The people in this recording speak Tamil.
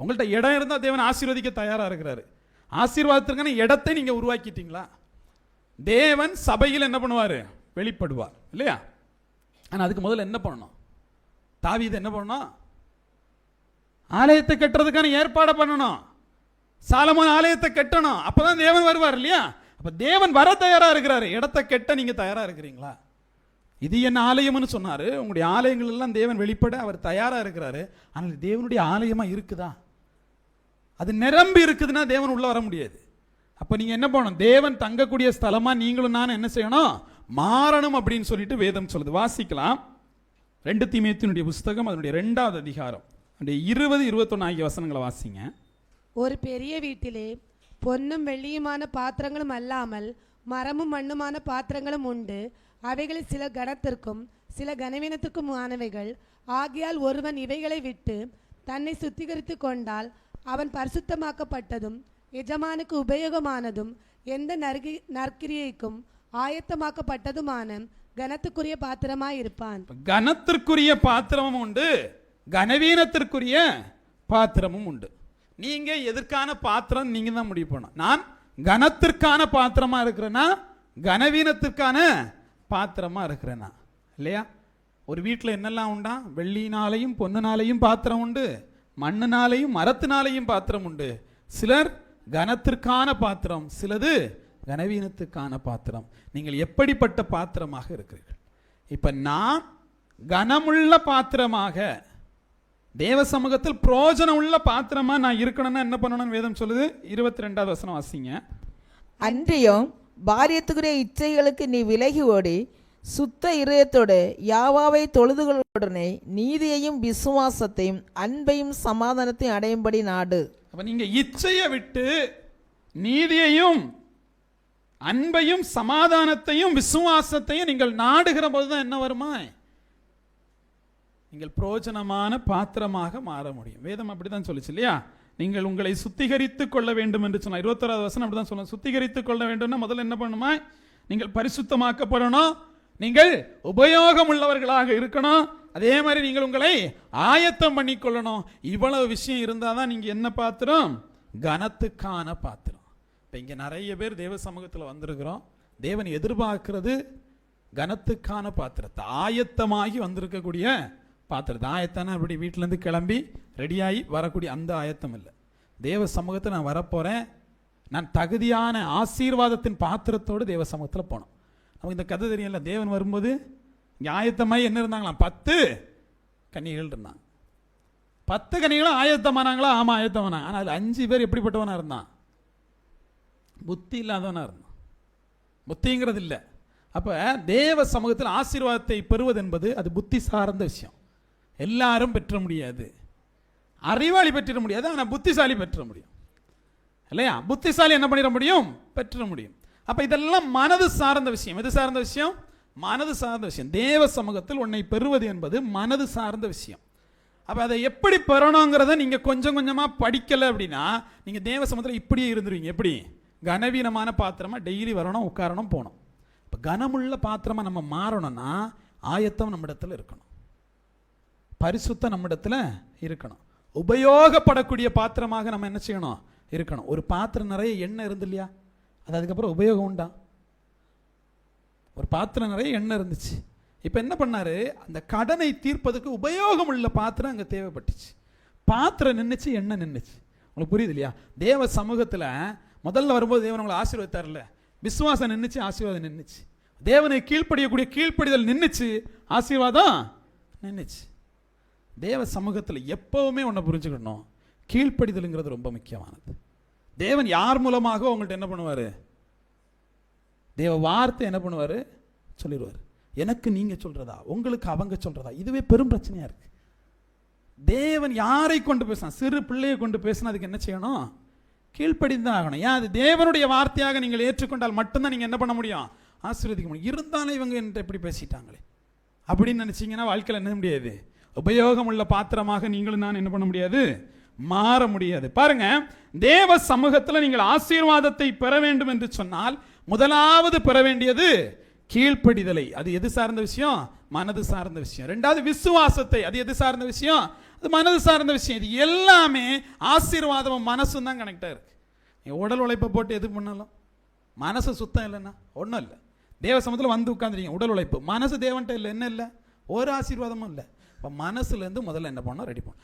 உங்கள்கிட்ட இடம் இருந்தால் தேவன் ஆசீர்வதிக்க தயாராக இருக்கிறாரு. ஆசீர்வாதத்திற்கான இடத்தை நீங்க உருவாக்கிட்டீங்களா? தேவன் சபையில் என்ன பண்ணுவார்? வெளிப்படுவார் இல்லையா? ஆனால் அதுக்கு முதல்ல என்ன பண்ணணும்? தாவீது என்ன பண்ணணும்? ஆலயத்தை கட்டுறதுக்கான ஏற்பாடை பண்ணணும். சாலமோன் ஆலயத்தை கட்டணும். அப்பதான் தேவன் வருவார் இல்லையா? அப்ப தேவன் வர தயாரா இருக்கிறாரு. இடத்தை கட்ட நீங்க தயாரா இருக்கிறீங்களா? இது என்ன ஆலயம்னு சொன்னாரு. உங்களுடைய ஆலயங்கள் எல்லாம் தேவன் வெளிப்பட அவர் தயாரா இருக்கிறாரு. ஆனால் தேவனுடைய ஆலயமா இருக்குதா? அது நிரம்பி இருக்குதுன்னா தேவன் உள்ள வர முடியாது. அப்ப நீங்க என்ன பண்ணணும்? தேவன் தங்கக்கூடிய ஸ்தலமா நீங்களும் நானும் என்ன செய்யணும்? மாறணும் அப்படின்னு சொல்லிட்டு வேதம் சொல்லுது. வாசிக்கலாம். 2 தீமோத்தேயுனுடைய புஸ்தகம் அதனுடைய 2வது அதிகாரம் 20-21 ஆகிய வசனங்களை வாசிங்க. ஒரு பெரிய வீட்டிலே பொன்னும் வெள்ளியுமான பாத்திரங்களும் அல்லாமல் மரமும் மண்ணுமான பாத்திரங்களும் உண்டு. அவைகளில் சில கனத்திற்கும் சில கனவீனத்திற்கும் ஆனவைகள். ஆகையால் ஒருவன் இவைகளை விட்டு தன்னை சுத்திகரித்து கொண்டால் அவன் பரிசுத்தமாக்கப்பட்டதும் எஜமானுக்கு உபயோகமானதும் எந்த நற்கிரியைக்கும் ஆயத்தமாக்கப்பட்டதுமான கனத்துக்குரிய பாத்திரமாயிருப்பான். கனத்திற்குரிய பாத்திரமும் உண்டு, கனவீனத்திற்குரிய பாத்திரமும் உண்டு. நீங்க எதற்கான பாத்திரம் நீங்க தான் முடிவு பண்ணணும். நான் கனத்திற்கான பாத்திரமா இருக்கிறேன்னா கனவீனத்திற்கான பாத்திரமா இருக்கிறேனா இல்லையா? ஒரு வீட்டில் என்னெல்லாம் உண்டா? வெள்ளினாலையும் பொன்னுனாலையும் பாத்திரம் உண்டு, மண்ணுனாலையும் மரத்தினாலையும் பாத்திரம் உண்டு. சிலர் கனத்திற்கான பாத்திரம், சிலது கனவீனத்துக்கான பாத்திரம். நீங்கள் எப்படிப்பட்ட பாத்திரமாக இருக்கிறீர்கள்? இப்ப நான் கனமுள்ள பாத்திரமாக தேவ சமூகத்தில் பிரயோஜனம் உள்ள பாத்திரமா நான் இருக்கணும்னா என்ன பண்ணணும்னு வேதம் சொல்லுது. 22வது வசனம் வாசிங்க. அன்றியும் பாரியத்துக்குரிய இச்சைகளுக்கு நீ விலகி ஓடி சுத்த இதயத்தோடு யாவாவை தொழுதுகளுடனே நீதியையும் விசுவாசத்தையும் அன்பையும் சமாதானத்தையும் அடையும்படி நாடு. அப்ப நீங்க இச்சையை விட்டு நீதியையும் அன்பையும் சமாதானத்தையும் விசுவாசத்தையும் நீங்கள் நாடுகிற போதுதான் என்ன வருமா? நீங்கள் பிரயோஜனமான பாத்திரமாக மாற முடியும். வேதம் அப்படிதான் சொல்லுச்சு இல்லையா? நீங்கள் உங்களை சுத்திகரித்துக் கொள்ள வேண்டும் என்று சொன்னா 21வது வசனம் அப்படிதான் சொல்ல. சுத்திகரித்துக் கொள்ள வேண்டும்னா முதல்ல என்ன பண்ணுமா? நீங்கள் பரிசுத்தமாக்கப்படணும், நீங்கள் உபயோகம் உள்ளவர்களாக இருக்கணும், அதே மாதிரி நீங்கள் உங்களை ஆயத்தம் பண்ணிக்கொள்ளணும். இவ்வளவு விஷயம் இருந்தாதான் நீங்க என்ன பாத்திரம்? கனத்துக்கான பாத்திரம். இப்போ இங்கே நிறைய பேர் தேவ சமூகத்தில் வந்திருக்கிறோம். தேவன் எதிர்பார்க்கிறது கனத்துக்கான பாத்திரத்தை, ஆயத்தமாகி வந்திருக்கக்கூடிய பாத்திரத்தை. ஆயத்தான அப்படி வீட்டிலேருந்து கிளம்பி ரெடியாகி வரக்கூடிய அந்த ஆயத்தம் இல்லை. தேவ சமூகத்தை நான் வரப்போகிறேன், நான் தகுதியான ஆசீர்வாதத்தின் பாத்திரத்தோடு தேவ சமூகத்தில் போனோம். நமக்கு இந்த கதை தெரியல. தேவன் வரும்போது இங்கே ஆயத்தமாகி என்ன இருந்தாங்களாம்? 10 கன்னிகள் இருந்தாங்க. 10 கன்னிகளும் ஆயத்தமானாங்களா? ஆமாம் ஆயத்தமானாங்க. ஆனால் அது 5 பேர் எப்படிப்பட்டவனா இருந்தான்? புத்தி இல்லாதவனா இருந்தான். புத்திங்கிறது இல்லை. அப்போ தேவ சமூகத்தில் ஆசீர்வாதத்தை பெறுவது என்பது அது புத்தி சார்ந்த விஷயம். எல்லாரும் பெற்ற முடியாது. அறிவாளி பெற்றிட முடியாது, ஆனால் புத்திசாலி பெற்ற முடியும் இல்லையா? புத்திசாலி என்ன பண்ணிட முடியும்? பெற்ற முடியும். அப்போ இதெல்லாம் மனது சார்ந்த விஷயம். எது சார்ந்த விஷயம்? மனது சார்ந்த விஷயம். தேவ சமூகத்தில் உன்னை பெறுவது என்பது மனது சார்ந்த விஷயம். அப்போ அதை எப்படி பெறணுங்கிறத நீங்கள் கொஞ்சம் கொஞ்சமாக படிக்கலை அப்படின்னா நீங்கள் தேவ சமூகத்தில் இப்படியே இருந்துருவீங்க. எப்படி? கனவீனமான பாத்திரமா டெய்லி வரணும், உட்காரணும், போகணும். இப்போ கனமுள்ள பாத்திரமா நம்ம மாறணும்னா ஆயத்தம் நம்மிடத்தில் இருக்கணும், பரிசுத்தம் நம்மிடத்தில் இருக்கணும், உபயோகப்படக்கூடிய பாத்திரமாக நம்ம என்ன செய்யணும்? இருக்கணும். ஒரு பாத்திரம் நிறைய எண்ணெய் இருந்து இல்லையா? அது அதுக்கப்புறம் உபயோகம் உண்டா? ஒரு பாத்திரம் நிறைய எண்ணெய் இருந்துச்சு. இப்போ என்ன பண்ணாரு? அந்த கடனை தீர்ப்பதுக்கு உபயோகம் உள்ள பாத்திரம் அங்கே தேவைப்பட்டுச்சு. பாத்திரம் நின்றுச்சு, எண்ணெய் நின்றுச்சு. உங்களுக்கு புரியுது இல்லையா? தேவ சமூகத்தில் முதல்ல வரும்போது தேவன் உங்களை ஆசீர்வதித்தார்ல, விசுவாசம் நின்றுச்சு, ஆசீர்வாதம் நின்றுச்சு. தேவனை கீழ்ப்படியக்கூடிய கீழ்ப்படிதல் நின்றுச்சு, ஆசீர்வாதம் நின்றுச்சு. தேவ சமூகத்தில் எப்பவுமே ஒன்றை புரிஞ்சுக்கணும், கீழ்ப்படிதலுங்கிறது ரொம்ப முக்கியமானது. தேவன் யார் மூலமாக உங்கள்கிட்ட என்ன பண்ணுவார்? தேவ வார்த்தை என்ன பண்ணுவார்? சொல்லிடுவார். எனக்கு நீங்கள் சொல்கிறதா, உங்களுக்கு அவங்க சொல்கிறதா? இதுவே பெரும் பிரச்சனையாக இருக்குது. தேவன் யாரை கொண்டு பேசினா, சிறு பிள்ளையை கொண்டு பேசினா அதுக்கு என்ன செய்யணும்? கீழ்ப்படிந்தான் ஆகணும். ஏன்? அது தேவனுடைய வார்த்தையாக நீங்கள் ஏற்றுக்கொண்டால் மட்டும்தான் நீங்கள் என்ன பண்ண முடியும்? ஆசீர்வதிக்க முடியும். இருந்தாலும் இவங்க என்கிட்ட எப்படி பேசிட்டாங்களே அப்படின்னு நினச்சிங்கன்னா வாழ்க்கையில் என்ன முடியாது? உபயோகம் உள்ள பாத்திரமாக நீங்களும் நான் என்ன பண்ண முடியாது? மாற முடியாது. பாருங்க, தேவ சமூகத்தில் நீங்கள் ஆசீர்வாதத்தை பெற வேண்டும் என்று சொன்னால் முதலாவது பெற வேண்டியது கீழ்ப்படிதலை, அது எது சார்ந்த விஷயம்? மனது சார்ந்த விஷயம். ரெண்டாவது விசுவாசத்தை, அது எது சார்ந்த விஷயம்? அது மனது சார்ந்த விஷயம். இது எல்லாமே ஆசீர்வாதமும் மனசும் தான் கனெக்டாக இருக்கு. நீ உடல் உழைப்பை போட்டு எது பண்ணாலும் மனசு சுத்தம் இல்லைன்னா ஒன்றும் இல்லை. தேவ சமூகத்தில் வந்து உட்காந்துருக்கீங்க, உடல் உழைப்பு, மனசு தேவன்ட்ட இல்லை, என்ன இல்லை? ஒரு ஆசீர்வாதமும் இல்லை. இப்போ மனசுலேருந்து முதல்ல என்ன பண்ணணும்? ரெடி பண்ணணும்.